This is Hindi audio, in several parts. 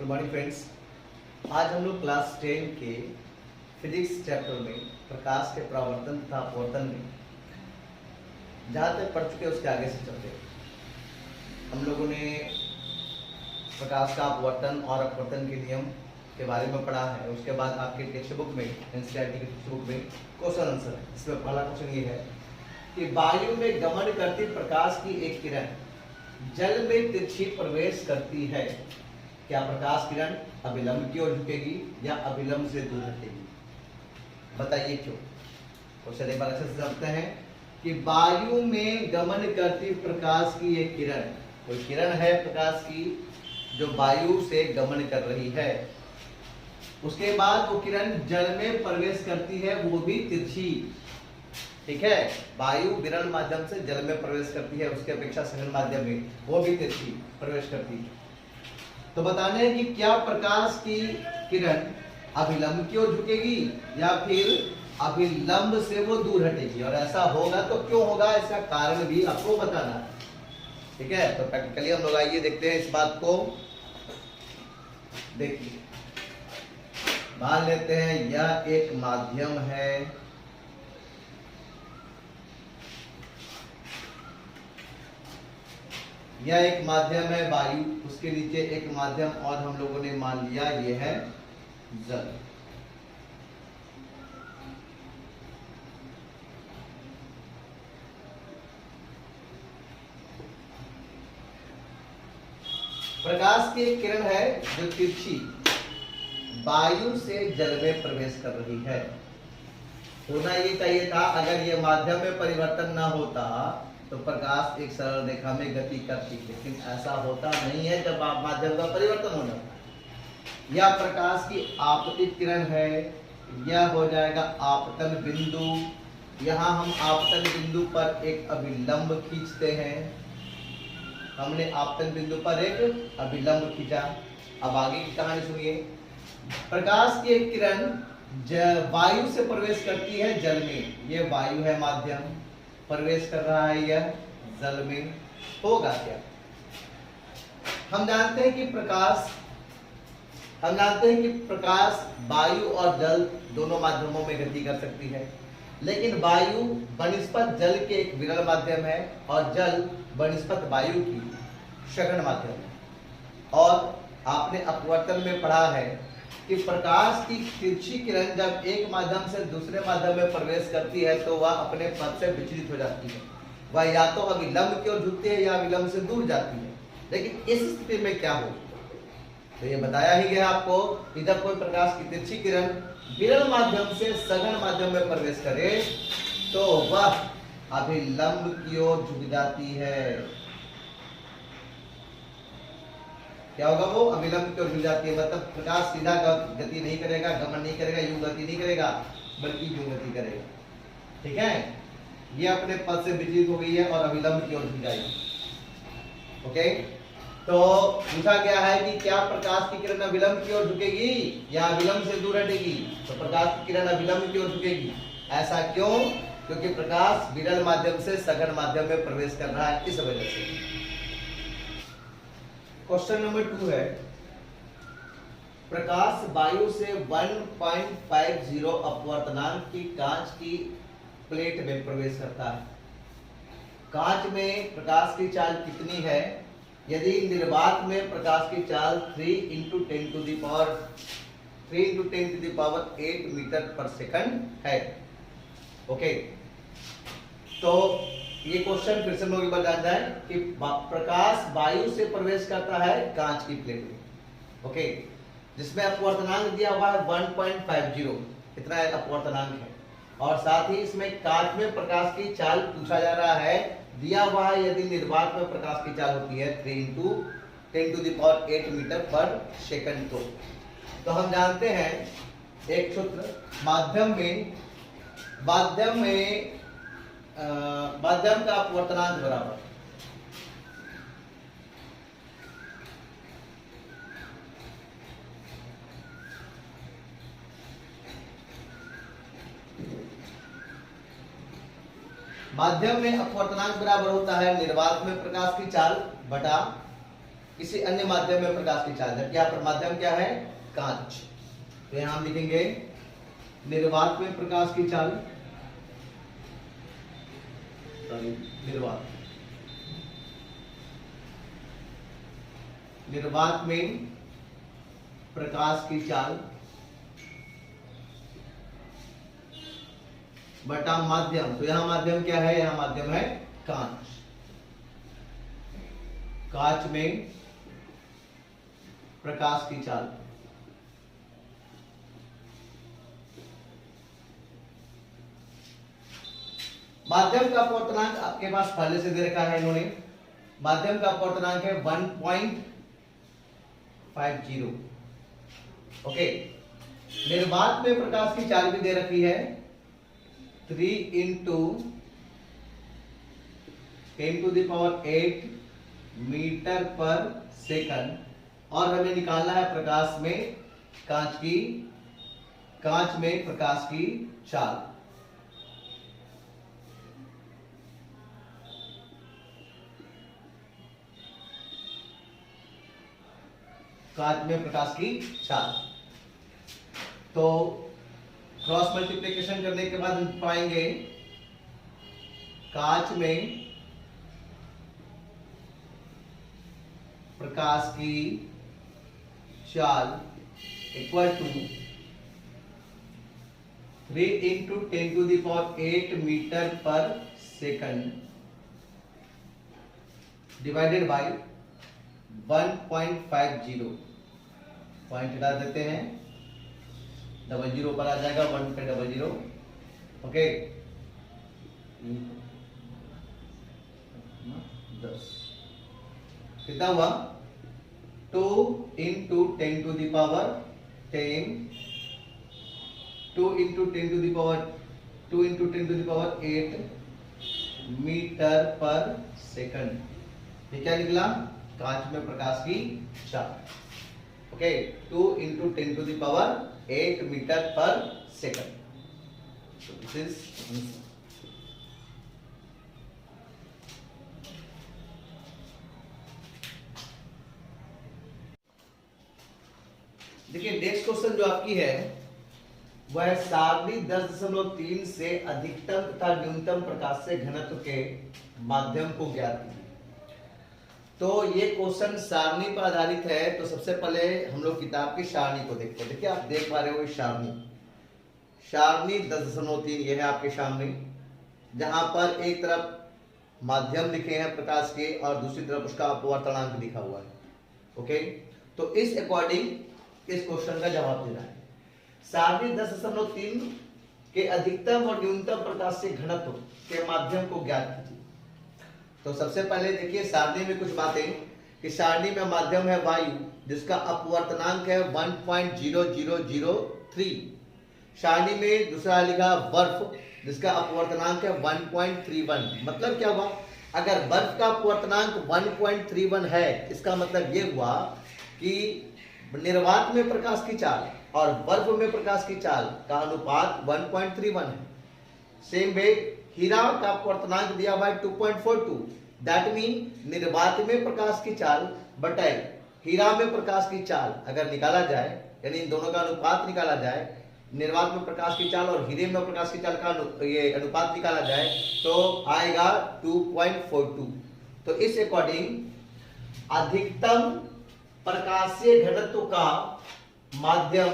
Good morning friends. आज हम लोग क्लास 10 के फिजिक्स चैप्टर में प्रकाश के परावर्तन तथा अपवर्तन में जहाँ तक पढ़ चुके उसके आगे से चलते हैं। हम लोगों ने प्रकाश का अपवर्तन और अपवर्तन के नियम के बारे में पढ़ा है। उसके बाद आपके टेक्स्ट बुक में एनसीईआरटी के टेक्स्ट बुक में क्वेश्चन आंसर है। इसमें पहला क्वेश्चन ये है कि वायु में गमन करती प्रकाश की एक किरण जल में तिरछी प्रवेश करती है। क्या प्रकाश किरण अभिलंब की ओर झुकेगी या अभिलंब से दूर हटेगी? बताइए क्यों। क्वेश्चन एक बार अच्छे से समझते हैं कि वायु में गमन करती प्रकाश की एक किरण, कोई किरण है प्रकाश की जो वायु से गमन कर रही है। उसके बाद वो किरण जल में प्रवेश करती है, वो भी तिरछी। ठीक है, वायु विरल माध्यम से जल में प्रवेश करती है, उसके अपेक्षा सघन माध्यम में वो भी तिरछी प्रवेश करती है। तो बताना है कि क्या प्रकाश की किरण अभिलंब की ओर झुकेगी या फिर अभिलंब से वो दूर हटेगी, और ऐसा होगा तो क्यों होगा, इसका कारण भी आपको बताना है। ठीक है, तो प्रैक्टिकली हम लोग आइए देखते हैं इस बात को। देखिए, मान लेते हैं यह एक माध्यम है, यह एक माध्यम है वायु, उसके नीचे एक माध्यम और हम लोगों ने मान लिया ये है जल। प्रकाश की एक किरण है जो तिरछी वायु से जल में प्रवेश कर रही है। होना ये चाहिए था, अगर ये माध्यम में परिवर्तन ना होता तो प्रकाश एक सरल रेखा में गति करती, लेकिन ऐसा होता नहीं है जब आप माध्यम का परिवर्तन हो जाता है। यह प्रकाश की आपतित किरण है, यह हो जाएगा आपतन बिंदु। यहाँ हम आपतन बिंदु पर एक अभिलंब खींचते हैं। हमने आपतन बिंदु पर एक अभिलंब खींचा। अब आगे की कहानी सुनिए। प्रकाश की एक किरण वायु से प्रवेश करती है जल में, ये वायु है माध्यम, प्रवेश कर रहा है यह जल में। होगा क्या, हम जानते हैं कि प्रकाश वायु और जल दोनों माध्यमों में गति कर सकती है, लेकिन वायु बनिस्पत जल के एक विरल माध्यम है और जल बनिस्पत वायु की सघन माध्यम है। और आपने अपवर्तन में पढ़ा है कि प्रकाश की तिरछी किरण जब एक माध्यम से दूसरे माध्यम में प्रवेश करती है तो वह अपने पथ से विचलित हो जाती है। वह या तो अभिलंब की ओर झुकती है या अभिलंब से दूर जाती है। लेकिन इस स्थिति में क्या हो, तो ये बताया ही गया आपको, इधर कोई प्रकाश की तिरछी किरण विरल माध्यम से सघन माध्यम में प्रवेश करे तो वह अभिलंब की ओर झुक जाती है। क्या होगा, वो अभिलंब की ओर झुक जाती है। मतलब प्रकाश सीधा गति नहीं करेगा, गमन नहीं करेगा, यूं गति नहीं करेगा, बल्कि यूं गति करेगा। ठीक है, ये अपने पथ से विचलित हो गई है और अभिलंब की ओर झुक जाएगी। ओके, तो पूछा गया है कि क्या प्रकाश की किरण अभिलंब की ओर झुकेगी या अभिलंब से दूर हटेगी? तो प्रकाश की किरण अभिलंब की ओर झुकेगी। ऐसा क्यों? क्योंकि प्रकाश विरल माध्यम से सघन माध्यम में प्रवेश कर रहा है, इस वजह से। क्वेश्चन नंबर 2 है, प्रकाश वायु से 1.50 अपवर्तनांक की कांच की प्लेट में प्रवेश करता है। कांच में प्रकाश की चाल कितनी है? यदि निर्वात में प्रकाश की चाल 3 × 10⁸ मीटर पर सेकंड है। ओके, तो ये क्वेश्चन फिर से लोग एक बार जानना है कि प्रकाश वायु से प्रवेश करता है कांच की प्लेट में। ओके, जिसमें अपवर्तनांक दिया हुआ है 1.50, इतना अपवर्तनांक है, और साथ ही इसमें कांच में प्रकाश की चाल पूछा जा रहा है। दिया हुआ है यदि निर्वात में प्रकाश की चाल होती है 3 × 10⁸ मीटर पर सेकंड। तो हम जानते हैं एक सूत्र, माध्यम का अपवर्तनांक बराबर माध्यम में अपवर्तनांक बराबर होता है निर्वात में प्रकाश की चाल बटा किसी अन्य माध्यम में प्रकाश की चाल, जबकि यहाँ पर माध्यम क्या है, कांच। तो यहां हम लिखेंगे निर्वात में प्रकाश की चाल, निर्वात में प्रकाश की चाल बटा माध्यम। तो यहां माध्यम क्या है, यहां माध्यम है कांच। कांच में प्रकाश की चाल, माध्यम का अपवर्तनांक आपके पास पहले से दे रखा है इन्होंने। माध्यम का अपवर्तनांक है 1.50। ओके, निर्वात में प्रकाश की चाल भी दे रखी है 3 × 10⁸ मीटर पर सेकंड, और हमें निकालना है प्रकाश में कांच में प्रकाश की चाल। कांच में प्रकाश की चाल। तो क्रॉस मल्टीप्लिकेशन करने के बाद हम पाएंगे कांच में प्रकाश की चाल इक्वल टू 3 × 10⁸ मीटर पर सेकंड डिवाइडेड बाय 1.50। पॉइंट हटा देते हैं, 00 पर आ जाएगा, 1 पे 00। ओके, 10 कितना हुआ, 2 × 10⁸ मीटर पर सेकंड। ये क्या निकला, कांच में प्रकाश की चाल। ओके, 2 × 10⁸ मीटर पर second. So this is answer. देखिए नेक्स्ट क्वेश्चन जो आपकी है वह सारणी 10.3 से अधिकतम तथा न्यूनतम प्रकाश से घनत्व के माध्यम को ज्ञात कीजिए। तो ये क्वेश्चन सारणी पर आधारित है। तो सबसे पहले हम लोग किताब की सारणी को देखते हैं। देखिए आप देख पा रहे हो सारणी 10.3 ये है आपके सामने, जहां पर एक तरफ माध्यम लिखे हैं प्रकाश के और दूसरी तरफ उसका अपवर्तनांक लिखा हुआ है। ओके, तो इस अकॉर्डिंग इस क्वेश्चन का जवाब देना है। सारणी 10.3 के अधिकतम और न्यूनतम प्रकाश से घनत्व के माध्यम को ज्ञात कीजिए। तो सबसे पहले देखिए सारणी में कुछ बातें कि सारणी में माध्यम है वायु जिसका अपवर्तनांक है 1.0003। सारणी में दूसरा लिखा बर्फ जिसका अपवर्तनांक है 1.31। मतलब क्या हुआ, अगर बर्फ का अपवर्तनांक 1.31 है इसका मतलब ये हुआ कि निर्वात में प्रकाश की चाल और बर्फ में प्रकाश की चाल का अनुपात 1.31 है। सेम वे हीरा का अपवर्तनांक दिया हुआ है 2.42। दैट मीन निर्वात में प्रकाश की चाल बटाई हीरा में प्रकाश की चाल अगर निकाला जाए, यानी इन दोनों का अनुपात निकाला जाए, निर्वात में प्रकाश की चाल और हीरे में प्रकाश की चाल का ये अनुपात निकाला जाए तो आएगा 2.42। तो इस अकॉर्डिंग अधिकतम प्रकाशीय घनत्व का माध्यम,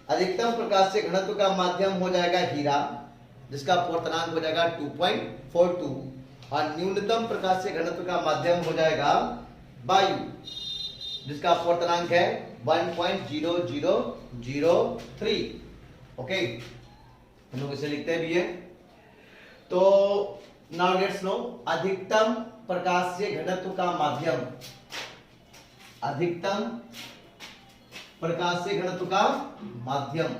अधिकतम प्रकाशीय घनत्व का माध्यम हो जाएगा हीरा जिसका अपवर्तनांक हो जाएगा 2.42 और न्यूनतम प्रकाशीय घनत्व का माध्यम हो जाएगा वायु जिसका अपवर्तनांक है 1.0003। ओके, हम लोग इसे लिखते भी है। तो नाउ लेट्स नो अधिकतम प्रकाशीय घनत्व का माध्यम, अधिकतम प्रकाशीय घनत्व का माध्यम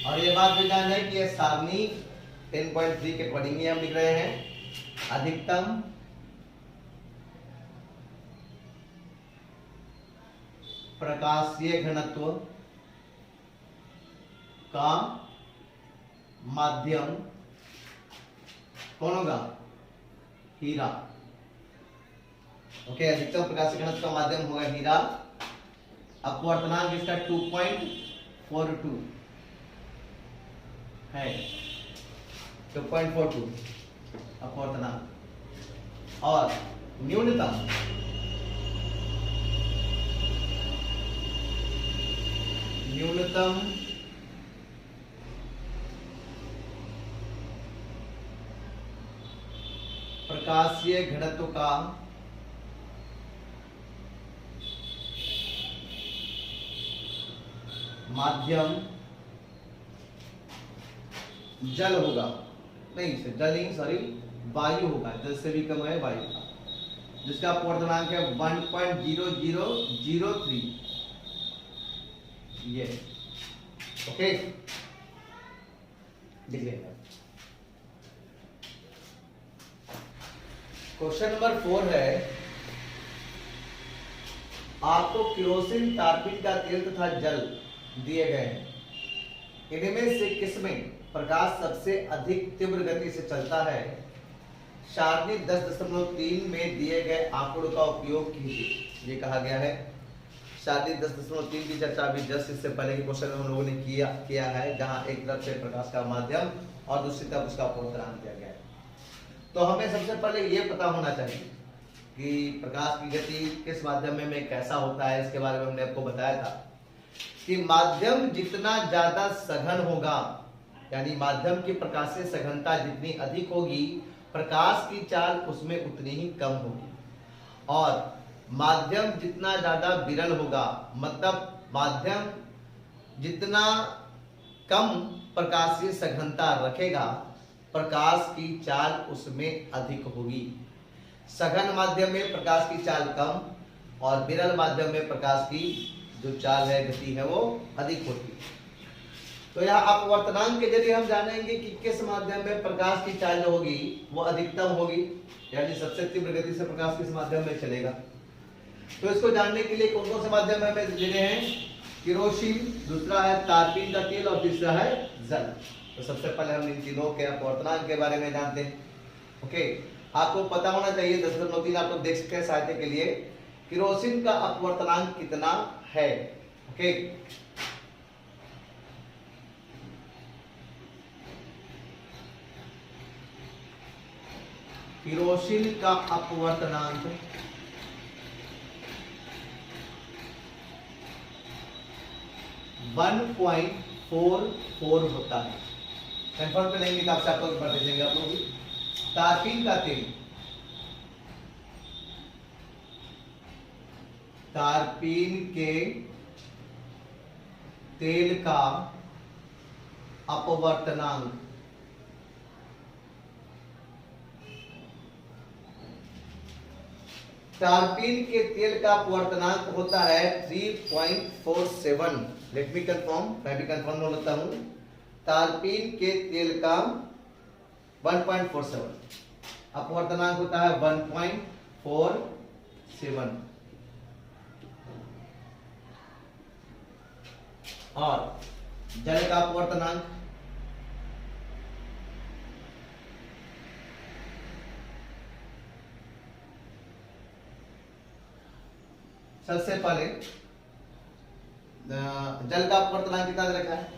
और ये बात भी जान जाए कि ये सारणी 10.3 के अकॉर्डिंग ही हम लिख रहे हैं। अधिकतम प्रकाशीय घनत्व का माध्यम कौन होगा? हीरा। ओके, अधिकतम प्रकाशीय घनत्व का माध्यम होगा हीरा। अपवर्तनांक इसका 2.42 है, 2.42 अपवर्तनांक। और न्यूनतम प्रकाशीय घनत्व का माध्यम जल होगा, नहीं जल नहीं, सॉरी, वायु होगा। जल से भी कम है वायु का, जिसका अपवर्तनांक है 1.0003। ये ओके, लिख लेंगे। क्वेश्चन नंबर 4 है, आपको केरोसिन, तारपीन का तेल तथा जल दिए गए हैं। इनमें से किसमें प्रकाश सबसे अधिक तीव्र गति से चलता है? सारणी 10.3 में दिए गए आंकड़ों का उपयोग कीजिए। ये कहा गया है। सारणी 10.3 की चर्चा अभी जस्ट इससे पहले के क्वेश्चन में हम लोगों ने किया है, जहां एक तरफ से प्रकाश का माध्यम और दूसरी तरफ उसका अपवर्तनांक दिया गया है। तो हमें सबसे पहले ये पता होना चाहिए कि प्रकाश की गति किस माध्यम में कैसा होता है। इसके बारे में हमने आपको बताया था कि माध्यम जितना ज्यादा सघन होगा, यानी माध्यम की प्रकाशीय सघनता जितनी अधिक होगी, प्रकाश की चाल उसमें उतनी ही कम होगी। और माध्यम जितना ज्यादा विरल होगा, मतलब माध्यम जितना कम प्रकाशीय सघनता रखेगा, प्रकाश की चाल उसमें अधिक होगी। सघन माध्यम में प्रकाश की चाल कम और विरल माध्यम में प्रकाश की जो चाल है, गति है, वो अधिक होती है। तो यहाँ अपवर्तनांक के जरिए हम जानेंगे कि किस माध्यम में प्रकाश की चाल जो होगी वो अधिकतम होगी, यानी सबसे तीव्र गति से प्रकाश किस माध्यम में चलेगा। तो इसको जानने के लिए कौन कौन से माध्यम हमें देने हैं? केरोसिन, दूसरा है तारपीन का तेल और तीसरा है जल। तो सबसे पहले हम इन तीनों के अपवर्तनांक के बारे में जानते हैं। ओके, आपको पता होना चाहिए 10.3 आप लोग देख सकते हैं सहायता के लिए, केरोसिन का अपवर्तनांक कितना है। ओके, केरोसिन का अपवर्तनांक 1.44 होता है। कंफर्म पे नहीं लिखा, आपसे आप लोग पढ़ देंगे आप लोग। तारपीन का तेल, तारपीन के तेल का अपवर्तनांक तारपीन के तेल का अपवर्तनांक होता है 3.47। लेट मी कंफर्म, मैं भी कंफर्म हो लेता हूं। तारपीन के तेल का 1.47 अपवर्तनांक होता है 1.47। और जल का अपवर्तनांक सबसे पहले जल का अपवर्तनांक कितना दे रखा है?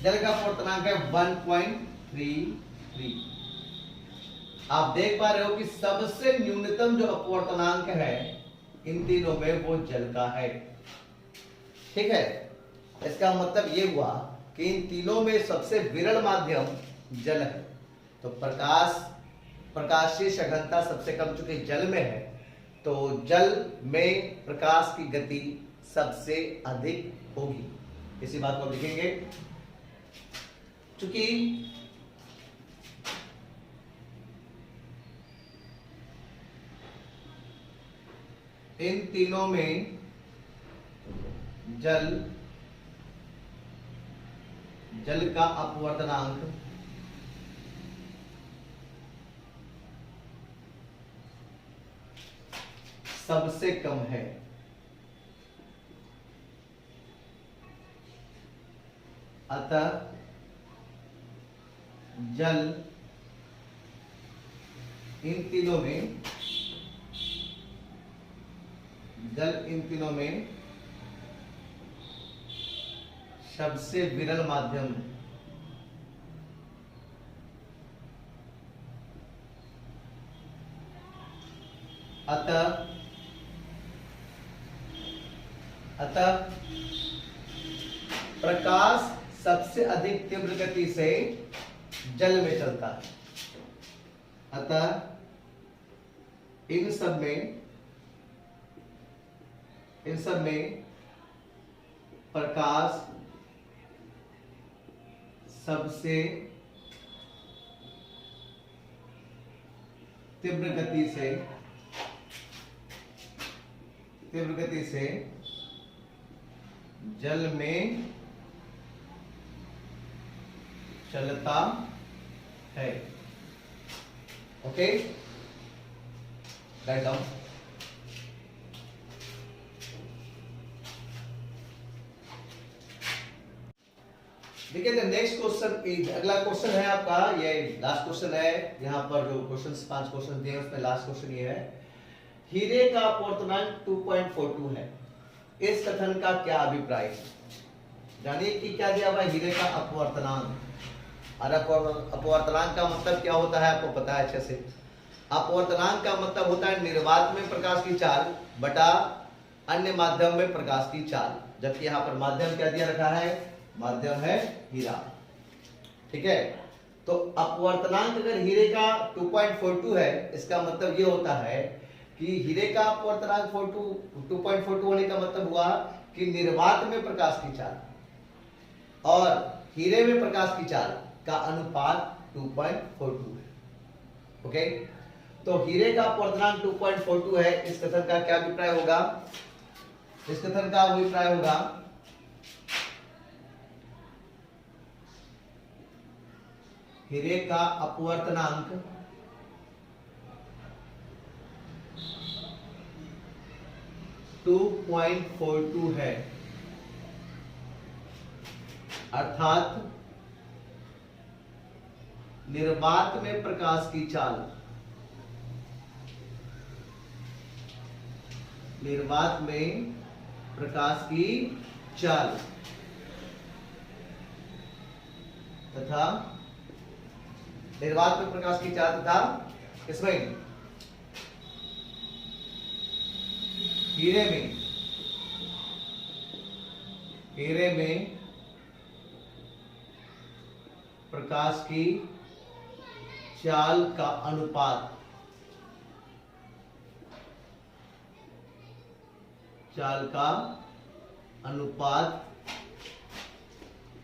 जल का अपवर्तनांक है 1.33। आप देख पा रहे हो कि सबसे न्यूनतम जो अपवर्तनांक है इन तीनों में वो जल का है। ठीक है, इसका मतलब ये हुआ कि इन तीनों में सबसे विरल माध्यम जल है। तो प्रकाशीय सघनता सबसे कम चूंकि जल में है, तो जल में प्रकाश की गति सबसे अधिक होगी। इसी बात को लिखेंगे, चूंकि इन तीनों में जल का अपवर्तनांक सबसे कम है। अतः जल इन तीनों में सबसे विरल माध्यम अतः प्रकाश सबसे अधिक तीव्र गति से जल में चलता है। अतः इन सब में प्रकाश सबसे तीव्र गति से जल में चलता है। Okay, write down. देखिए नेक्स्ट क्वेश्चन इज, अगला क्वेश्चन है आपका, ये लास्ट क्वेश्चन है। यहाँ पर जो क्वेश्चंस 5 क्वेश्चन दिए उसमें लास्ट क्वेश्चन ये है, हीरे का अपवर्तनांक 2.42 है, इस कथन का क्या अभिप्राय है? जानिए कि क्या दिया हुआ है, हीरे का अपवर्तनांक। और अपवर्तनांक का मतलब क्या होता है आपको पता है अच्छे से। अपवर्तनांक का मतलब होता है निर्वात में प्रकाश की चाल बटा अन्य माध्यम में प्रकाश की चाल, जबकि यहाँ पर माध्यम क्या दिया रखा है, माध्यम है हीरा। ठीक है, तो अपवर्तनांक अगर हीरे का 2.42 है, इसका मतलब ये होता है कि हीरे का अपवर्तनांक 2.42 होने का मतलब हुआ कि निर्वात में प्रकाश की चाल और हीरे में प्रकाश की चाल का अनुपात 2.42 है। ओके, तो हीरे का अपवर्तनांक 2.42 है, इस कथन का क्या अभिप्राय होगा? इस कथन का अभिप्राय होगा हीरे का अपवर्तनांक .42 है, अर्थात निर्वात में प्रकाश की चाल, निर्वात में प्रकाश की चाल तथा निर्वात में प्रकाश की चाल तथा इसमें हीरे में प्रकाश की चाल का अनुपात, चाल का अनुपात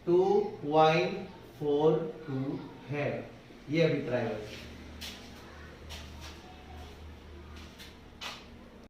2.42 है, ये अभिप्राय है।